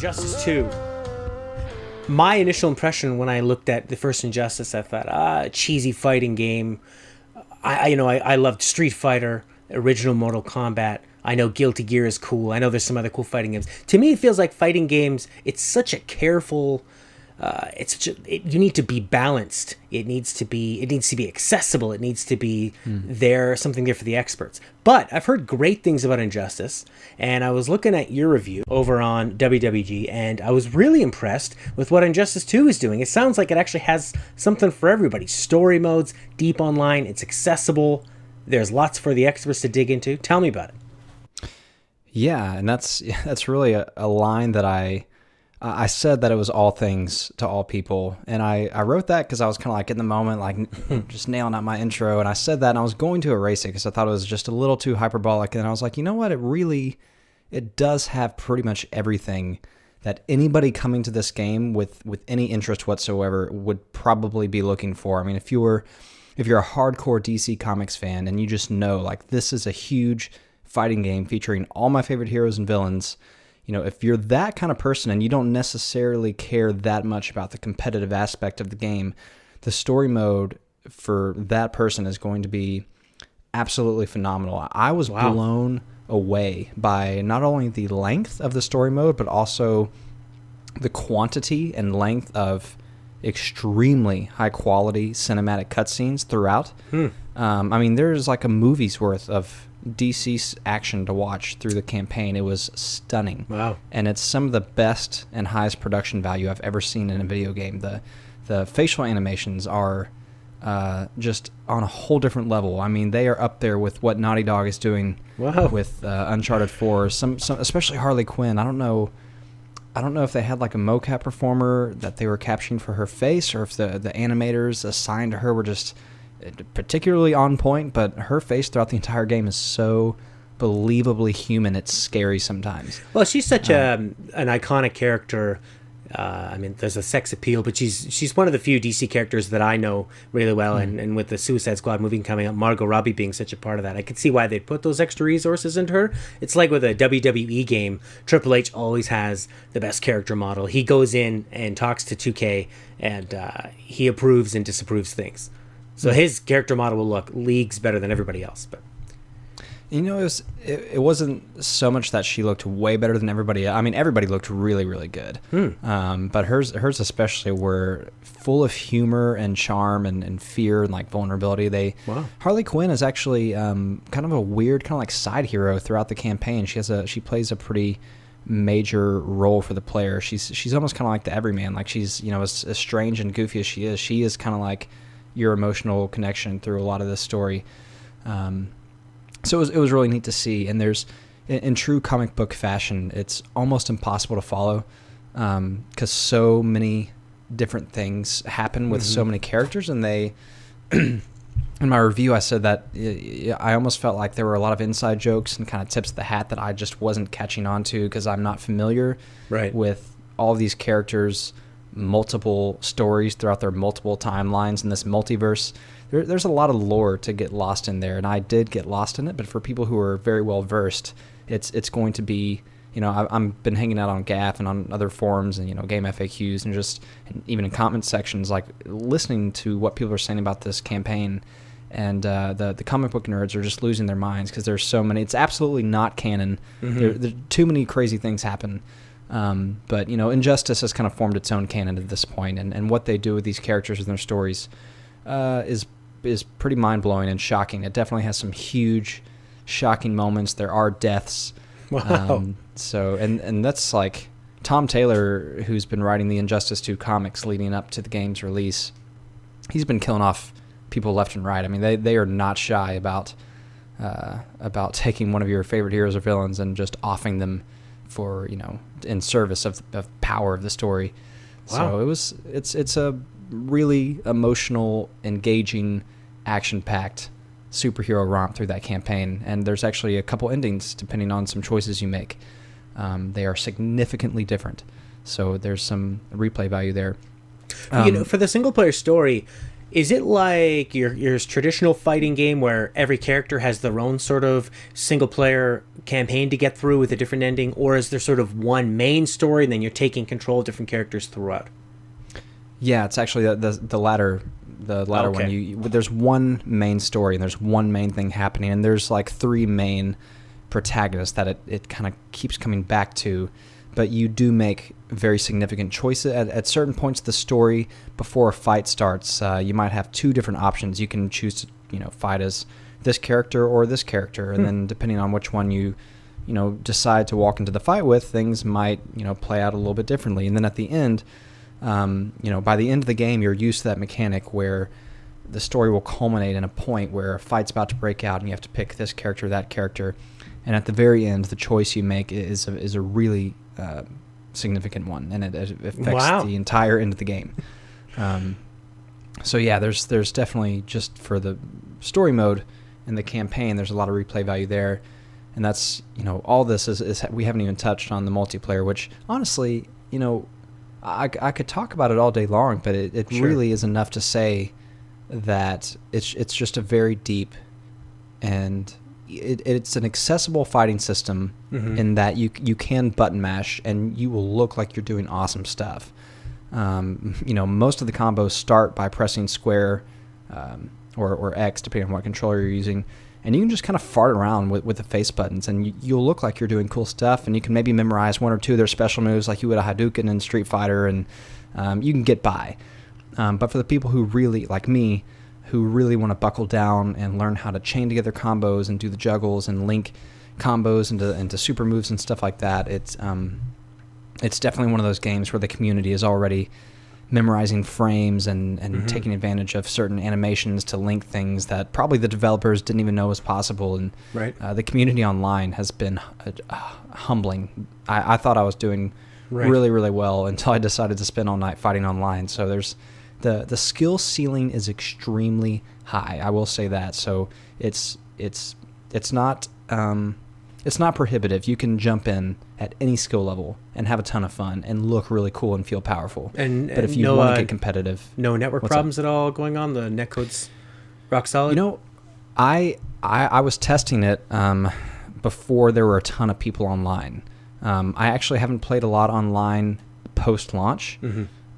Injustice 2. My initial impression when I looked at the first Injustice, I thought, cheesy fighting game. I loved Street Fighter, original Mortal Kombat. I know Guilty Gear is cool. I know there's some other cool fighting games. To me, it feels like fighting games, it's such a careful... you need to be balanced. It needs to be accessible. It needs to be something there for the experts. But I've heard great things about Injustice, and I was looking at your review over on WWG, and I was really impressed with what Injustice 2 is doing. It sounds like it actually has something for everybody. Story modes, deep online, it's accessible. There's lots for the experts to dig into. Tell me about it. Yeah, and that's really a line that I said that it was all things to all people, and I wrote that because I was kind of like in the moment, like just nailing out my intro, and I said that, and I was going to erase it because I thought it was just a little too hyperbolic, and I was like, you know what, it does have pretty much everything that anybody coming to this game with any interest whatsoever would probably be looking for. I mean, if you're a hardcore DC Comics fan and you just know, like, this is a huge fighting game featuring all my favorite heroes and villains. If you're that kind of person and you don't necessarily care that much about the competitive aspect of the game, the story mode for that person is going to be absolutely phenomenal. I was blown away by not only the length of the story mode, but also the quantity and length of extremely high quality cinematic cutscenes throughout. I mean, there's like a movie's worth of DC's action to watch through the campaign. It was stunning. Wow. And it's some of the best and highest production value I've ever seen in a video game. The facial animations are just on a whole different level. I mean, they are up there with what Naughty Dog is doing with Uncharted 4. Some especially Harley Quinn. I don't know if they had like a mocap performer that they were capturing for her face, or if the animators assigned to her were just particularly on point, but her face throughout the entire game is so believably human, it's scary sometimes. Well, she's such an iconic character. I mean, there's a sex appeal, but she's one of the few DC characters that I know really well, and with the Suicide Squad movie coming up, Margot Robbie being such a part of that, I could see why they'd put those extra resources into her. It's like with a WWE game, Triple H always has the best character model. He goes in and talks to 2K, and he approves and disapproves things. So his character model will look leagues better than everybody else. But it wasn't so much that she looked way better than everybody. I mean, everybody looked really, really good. But hers especially were full of humor and charm and fear and like vulnerability. Harley Quinn is actually kind of a weird kind of like side hero throughout the campaign. She plays a pretty major role for the player. She's almost kind of like the everyman. Like she's as strange and goofy as she is kind of like your emotional connection through a lot of this story. So it was really neat to see. And there's, in true comic book fashion, it's almost impossible to follow because so many different things happen with so many characters. And they, in my review, I said that I almost felt like there were a lot of inside jokes and kind of tips of the hat that I just wasn't catching on to because I'm not familiar with all of these characters' multiple stories throughout their multiple timelines in this multiverse. There's a lot of lore to get lost in there, and I did get lost in it, but for people who are very well versed, it's going to be, I've been hanging out on GAF and on other forums and, game FAQs and even in comment sections, like listening to what people are saying about this campaign, and the comic book nerds are just losing their minds because there's so many. It's absolutely not canon. There too many crazy things happen. But Injustice has kind of formed its own canon at this point, and what they do with these characters and their stories is pretty mind-blowing and shocking. It definitely has some huge, shocking moments. There are deaths. Wow. And that's like Tom Taylor, who's been writing the Injustice 2 comics leading up to the game's release. He's been killing off people left and right. I mean, they are not shy about taking one of your favorite heroes or villains and just offing them for in service of power of the story. Wow. So it's a really emotional, engaging, action-packed superhero romp through that campaign, and there's actually a couple endings depending on some choices you make. They are significantly different, so there's some replay value there. For the single-player story, Is it like your traditional fighting game where every character has their own sort of single player campaign to get through with a different ending, or is there sort of one main story and then you're taking control of different characters throughout? Yeah, it's actually the latter. The latter one. There's one main story and there's one main thing happening, and there's like three main protagonists that it kind of keeps coming back to. But you do make very significant choices at certain points of the story. Before a fight starts, you might have two different options. You can choose to fight as this character or this character, and then depending on which one you decide to walk into the fight with, things might play out a little bit differently. And then at the end, by the end of the game, you're used to that mechanic where the story will culminate in a point where a fight's about to break out, and you have to pick this character, that character, and at the very end, the choice you make is a really significant one, and it affects the entire end of the game. So yeah, there's definitely, just for the story mode and the campaign, there's a lot of replay value there, and that's all this is we haven't even touched on the multiplayer, which honestly I could talk about it all day long, but it Sure. really is enough to say that it's just a very deep and it's an accessible fighting system in that you can button mash and you will look like you're doing awesome stuff. Most of the combos start by pressing square or X, depending on what controller you're using, and you can just kind of fart around with the face buttons, and you'll look like you're doing cool stuff, and you can maybe memorize one or two of their special moves like you would a Hadouken in Street Fighter, and you can get by. But for the people who really, like me, who really want to buckle down and learn how to chain together combos and do the juggles and link combos into super moves and stuff like that, it's definitely one of those games where the community is already memorizing frames and taking advantage of certain animations to link things that probably the developers didn't even know was possible. And Right. The community online has been humbling. I thought I was doing Right. really, really well until I decided to spend all night fighting online. So there's the skill ceiling is extremely high. I will say that. So it's not prohibitive. You can jump in at any skill level and have a ton of fun and look really cool and feel powerful. But if you want to get competitive, no network problems at all going on. The netcode's rock solid. I was testing it before there were a ton of people online. I actually haven't played a lot online post-launch.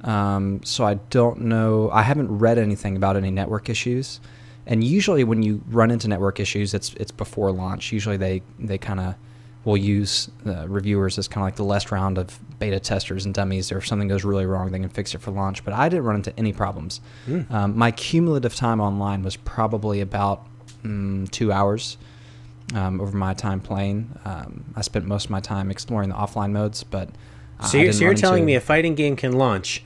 So I don't know. I haven't read anything about any network issues. And usually when you run into network issues, it's before launch. Usually they kind of will use reviewers as kind of like the last round of beta testers and dummies. Or if something goes really wrong, they can fix it for launch. But I didn't run into any problems. My cumulative time online was probably about 2 hours over my time playing. I spent most of my time exploring the offline modes. But So you're telling me a fighting game can launch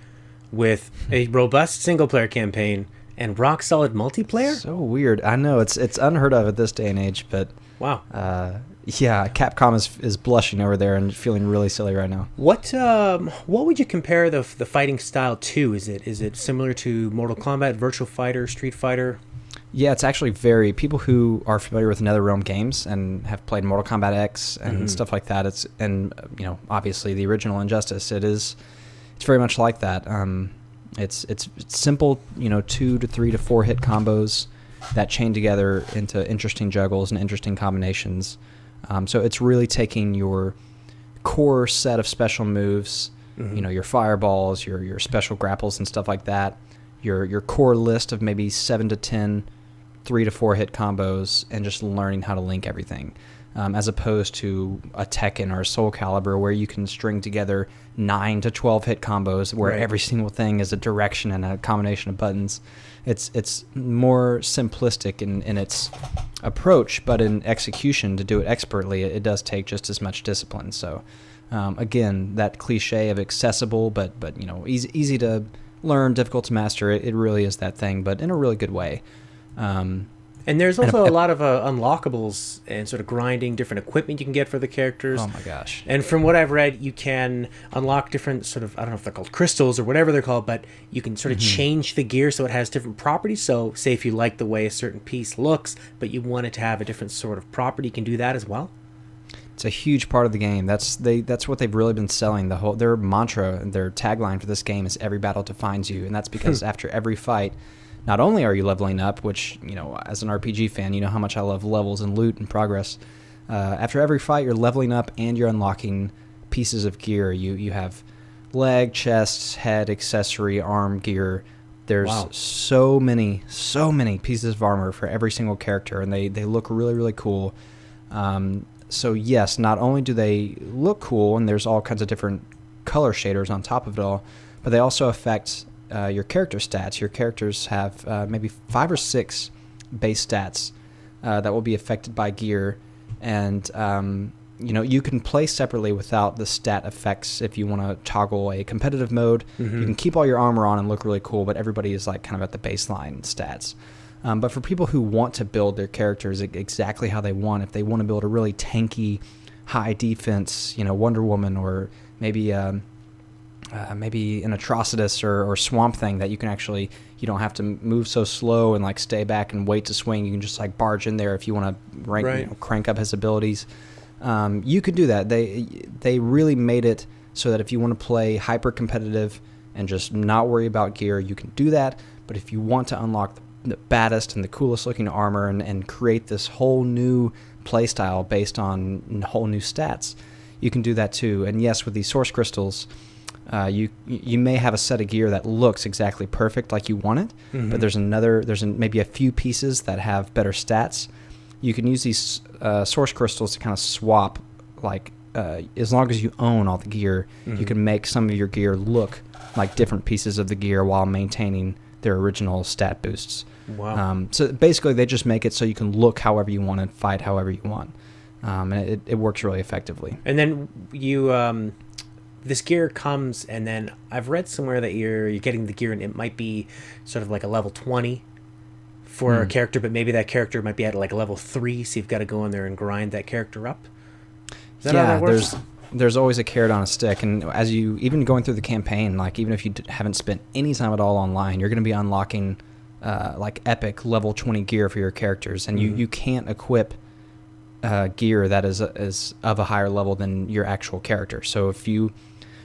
with a robust single-player campaign and rock-solid multiplayer? So weird. I know, it's unheard of at this day and age, but Wow. yeah, Capcom is blushing over there and feeling really silly right now. What would you compare the fighting style to? Is it similar to Mortal Kombat, Virtua Fighter, Street Fighter? Yeah, it's actually people who are familiar with NetherRealm games and have played Mortal Kombat X and stuff like that. Obviously the original Injustice. It's very much like that. It's simple, 2 to 3 to 4 hit combos that chain together into interesting juggles and interesting combinations. So it's really taking your core set of special moves, your fireballs, your special grapples and stuff like that, your core list of maybe 7 to 10 3 to 4 hit combos, and just learning how to link everything. As opposed to a Tekken or a Soul Calibur where you can string together 9 to 12 hit combos where Right. every single thing is a direction and a combination of buttons. It's more simplistic in its approach, but in execution, to do it expertly, it does take just as much discipline. So again, that cliche of accessible but easy to learn, difficult to master, it really is that thing, but in a really good way. And there's also a lot of unlockables and sort of grinding, different equipment you can get for the characters. Oh my gosh. And from what I've read, you can unlock different sort of, I don't know if they're called crystals or whatever they're called, but you can sort of change the gear so it has different properties. So say if you like the way a certain piece looks, but you want it to have a different sort of property, you can do that as well. It's a huge part of the game. That's what they've really been selling. Their mantra, their tagline for this game is "Every battle defines you," and that's because after every fight, not only are you leveling up, which, as an RPG fan, you know how much I love levels and loot and progress. After every fight, you're leveling up and you're unlocking pieces of gear. You have leg, chest, head, accessory, arm gear. There's so many pieces of armor for every single character, and they look really, really cool. So yes, not only do they look cool, and there's all kinds of different color shaders on top of it all, but they also affect your character stats. Your characters have maybe 5 or 6 base stats that will be affected by gear, and you can play separately without the stat effects. If you want to toggle a competitive mode, you can keep all your armor on and look really cool, but everybody is like kind of at the baseline stats. But for people who want to build their characters exactly how they want, if they want to build a really tanky, high defense, Wonder Woman, or maybe an Atrocitus or Swamp Thing that you you don't have to move so slow and like stay back and wait to swing. You can just like barge in there if you want to crank up his abilities. You could do that. They really made it so that if you want to play hyper competitive and just not worry about gear, you can do that. But if you want to unlock the baddest and the coolest looking armor and create this whole new playstyle based on whole new stats, you can do that too. And yes, with these source crystals, you may have a set of gear that looks exactly perfect like you want it, but there's maybe a few pieces that have better stats. You can use these source crystals to kind of swap, like as long as you own all the gear, you can make some of your gear look like different pieces of the gear while maintaining their original stat boosts. Wow. So basically they just make it so you can look however you want and fight however you want. And it works really effectively. And then you... this gear comes, and then I've read somewhere that you're getting the gear, and it might be sort of like a level 20 for a character, but maybe that character might be at like a level 3, so you've got to go in there and grind that character up. Is that how that works? There's always a carrot on a stick, and as you even going through the campaign, like even if you haven't spent any time at all online, you're going to be unlocking like epic level 20 gear for your characters, and you can't equip gear that is of a higher level than your actual character. So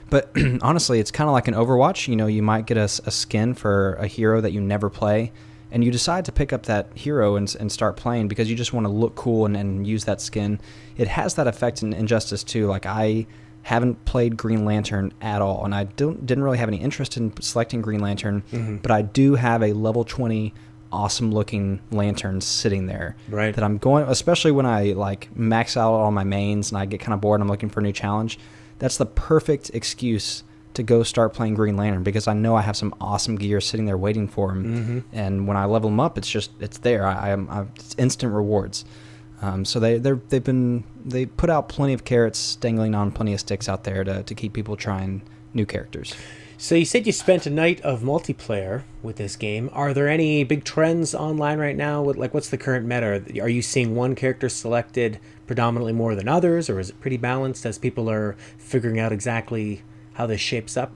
but honestly, it's kind of like an Overwatch. You might get a skin for a hero that you never play, and you decide to pick up that hero and start playing because you just want to look cool and use that skin. It has that effect in Injustice too. Like, I haven't played Green Lantern at all, and I didn't really have any interest in selecting Green Lantern, but I do have a level 20 awesome looking lantern sitting there that I'm going, especially when I like max out all my mains and I get kind of bored and I'm looking for a new challenge. That's the perfect excuse to go start playing Green Lantern because I know I have some awesome gear sitting there waiting for him, and when I level him up, it's there. It's instant rewards. So they put out plenty of carrots dangling on plenty of sticks out there to keep people trying new characters. So you said you spent a night of multiplayer with this game. Are there any big trends online right now? What's the current meta? Are you seeing one character selected predominantly more than others, or is it pretty balanced as people are figuring out exactly how this shapes up?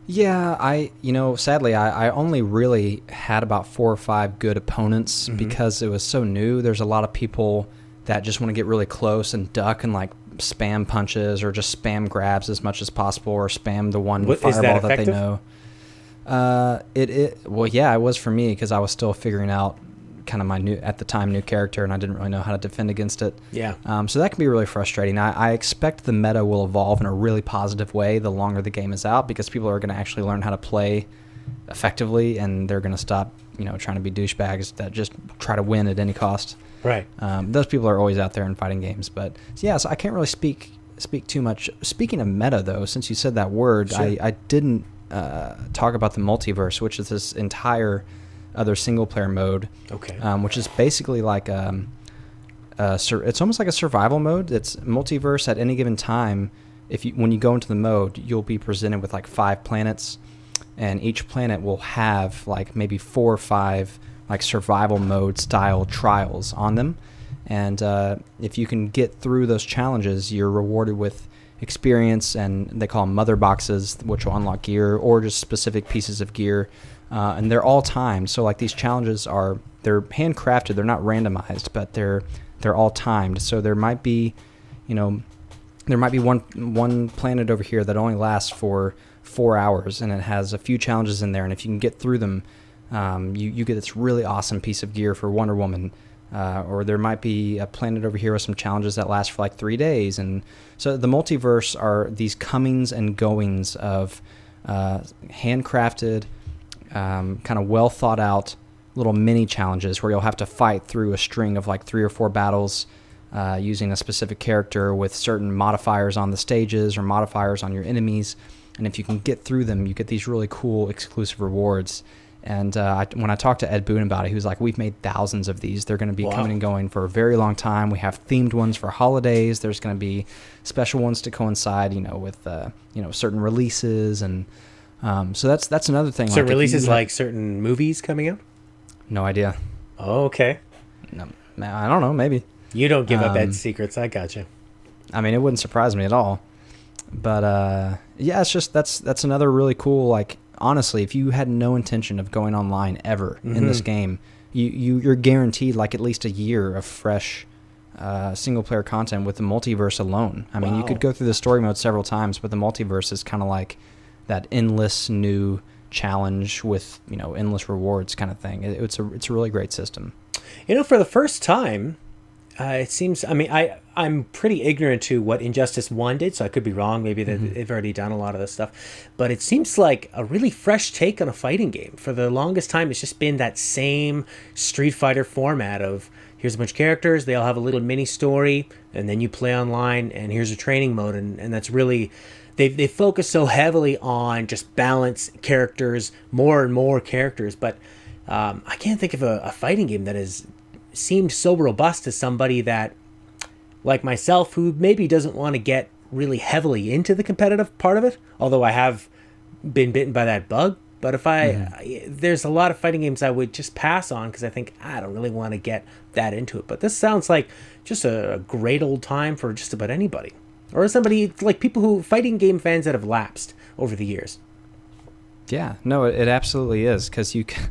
Yeah, sadly, I only really had about 4 or 5 good opponents because it was so new. There's a lot of people that just want to get really close and duck and like spam punches or just spam grabs as much as possible or spam the one fireball that they know. It was for me because I was still figuring out kind of my new character, and I didn't really know how to defend against it. Yeah. So that can be really frustrating. I expect the meta will evolve in a really positive way the longer the game is out because people are going to actually learn how to play effectively, and they're going to stop, trying to be douchebags that just try to win at any cost. Right. Those people are always out there in fighting games, but so I can't really speak too much. Speaking of meta, though, since you said that word, sure. I didn't talk about the multiverse, which is this entire other single player mode, which is basically like it's almost like a survival mode. It's multiverse. At any given time, when you go into the mode, you'll be presented with like 5 planets, and each planet will have like maybe 4 or 5 like survival mode style trials on them, and if you can get through those challenges, you're rewarded with experience, and they call them mother boxes, which will unlock gear or just specific pieces of gear. And they're all timed, so like these challenges they're handcrafted. They're not randomized, but they're all timed. So there might be, one planet over here that only lasts for 4 hours, and it has a few challenges in there. And if you can get through them, You get this really awesome piece of gear for Wonder Woman. Or there might be a planet over here with some challenges that last for like 3 days. And so the multiverse are these comings and goings of handcrafted, kind of well thought out little mini challenges where you'll have to fight through a string of like 3 or 4 battles using a specific character with certain modifiers on the stages or modifiers on your enemies. And if you can get through them, you get these really cool exclusive rewards. And when I talked to Ed Boon about it, he was like, we've made thousands of these. They're going to be coming and going for a very long time. We have themed ones for holidays. There's going to be special ones to coincide, with, certain releases. And so that's another thing. So releases like certain movies coming out? No idea. Oh, okay. No, I don't know. Maybe. You don't give up Ed's secrets. I gotcha. I mean, it wouldn't surprise me at all. But, it's just that's another really cool, like, honestly, if you had no intention of going online ever in this game, you're guaranteed like at least a year of fresh single player content with the multiverse alone. I mean, you could go through the story mode several times, but the multiverse is kind of like that endless new challenge with endless rewards kind of thing. It's a really great system. For the first time, it seems. I mean, I'm pretty ignorant to what Injustice 1 did, so I could be wrong. Maybe they've already done a lot of this stuff. But it seems like a really fresh take on a fighting game. For the longest time, it's just been that same Street Fighter format of here's a bunch of characters, they all have a little mini story, and then you play online, and here's a training mode. And that's really... They focus so heavily on just balance characters, more and more characters. But I can't think of a fighting game that has seemed so robust to somebody that, like myself, who maybe doesn't want to get really heavily into the competitive part of it, although I have been bitten by that bug. But if there's a lot of fighting games I would just pass on because I think I don't really want to get that into it. But this sounds like just a great old time for just about anybody, or somebody like fighting game fans that have lapsed over the years. Yeah, no, it absolutely is, because you can,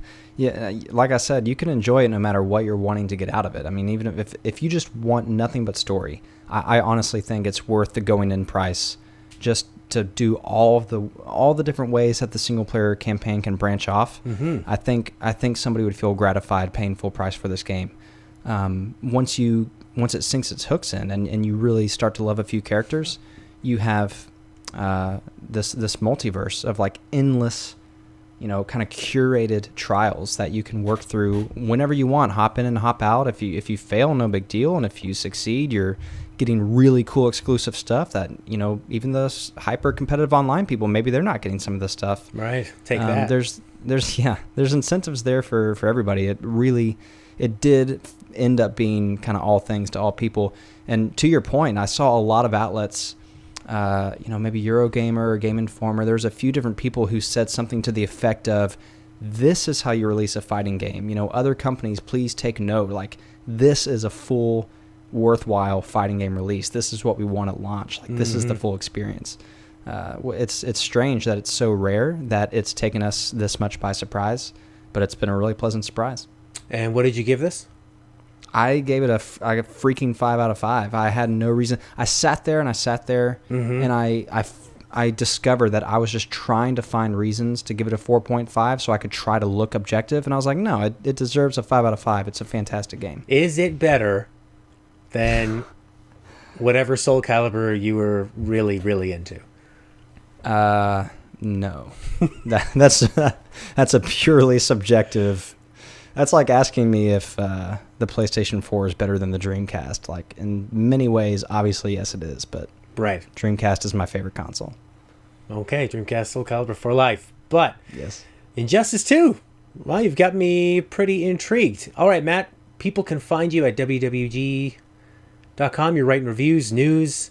like I said, you can enjoy it no matter what you're wanting to get out of it. I mean, even if you just want nothing but story, I honestly think it's worth the going in price just to do all the different ways that the single player campaign can branch off. I think somebody would feel gratified paying full price for this game. Once it sinks its hooks in and you really start to love a few characters, you have this multiverse of like endless, kind of curated trials that you can work through whenever you want. Hop in and hop out. If you fail, no big deal. And if you succeed, you're getting really cool exclusive stuff that, even the hyper competitive online people, maybe they're not getting some of this stuff. Right. Take that. There's incentives there for everybody. It did end up being kind of all things to all people. And to your point, I saw a lot of outlets, maybe Eurogamer or Game Informer. There's a few different people who said something to the effect of, this is how you release a fighting game. Other companies, please take note. Like, this is a full, worthwhile fighting game release. This is what we want at launch. Like, this is the full experience. It's strange that it's so rare that it's taken us this much by surprise, but it's been a really pleasant surprise. And what did you give this? I gave it a freaking 5 out of 5. I had no reason. I sat there, and I discovered that I was just trying to find reasons to give it a 4.5 so I could try to look objective. And I was like, no, it deserves a 5 out of 5. It's a fantastic game. Is it better than whatever Soul Calibur you were really, really into? No. That's a purely subjective... That's like asking me if the PlayStation 4 is better than the Dreamcast. Like, in many ways, obviously, yes, it is. But right, Dreamcast is my favorite console. Okay, Dreamcast, Soul Calibur for life. But yes, Injustice 2. Well, you've got me pretty intrigued. All right, Matt, people can find you at wwg.com. You're writing reviews, news.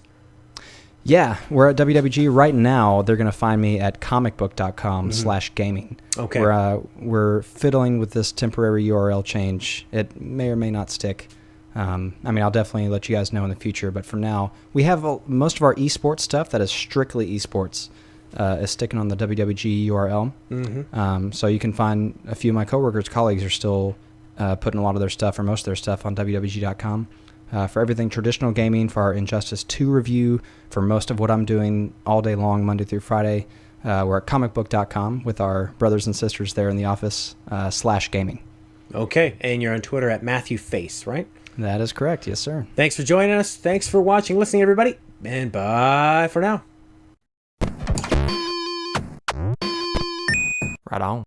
Yeah, we're at WWG right now. They're going to find me at comicbook.com/gaming. Okay. We're fiddling with this temporary URL change. It may or may not stick. I'll definitely let you guys know in the future. But for now, we have most of our esports stuff that is strictly esports is sticking on the WWG URL. So you can find a few of my colleagues are still putting a lot of their stuff or most of their stuff on WWG.com. For everything traditional gaming, for our Injustice 2 review, for most of what I'm doing all day long, Monday through Friday, We're at comicbook.com with our brothers and sisters there in the office, /gaming. Okay, and you're on Twitter at Matthew Face, right? That is correct. Yes, sir. Thanks for joining us. Thanks for watching, listening, everybody. And bye for now. Right on.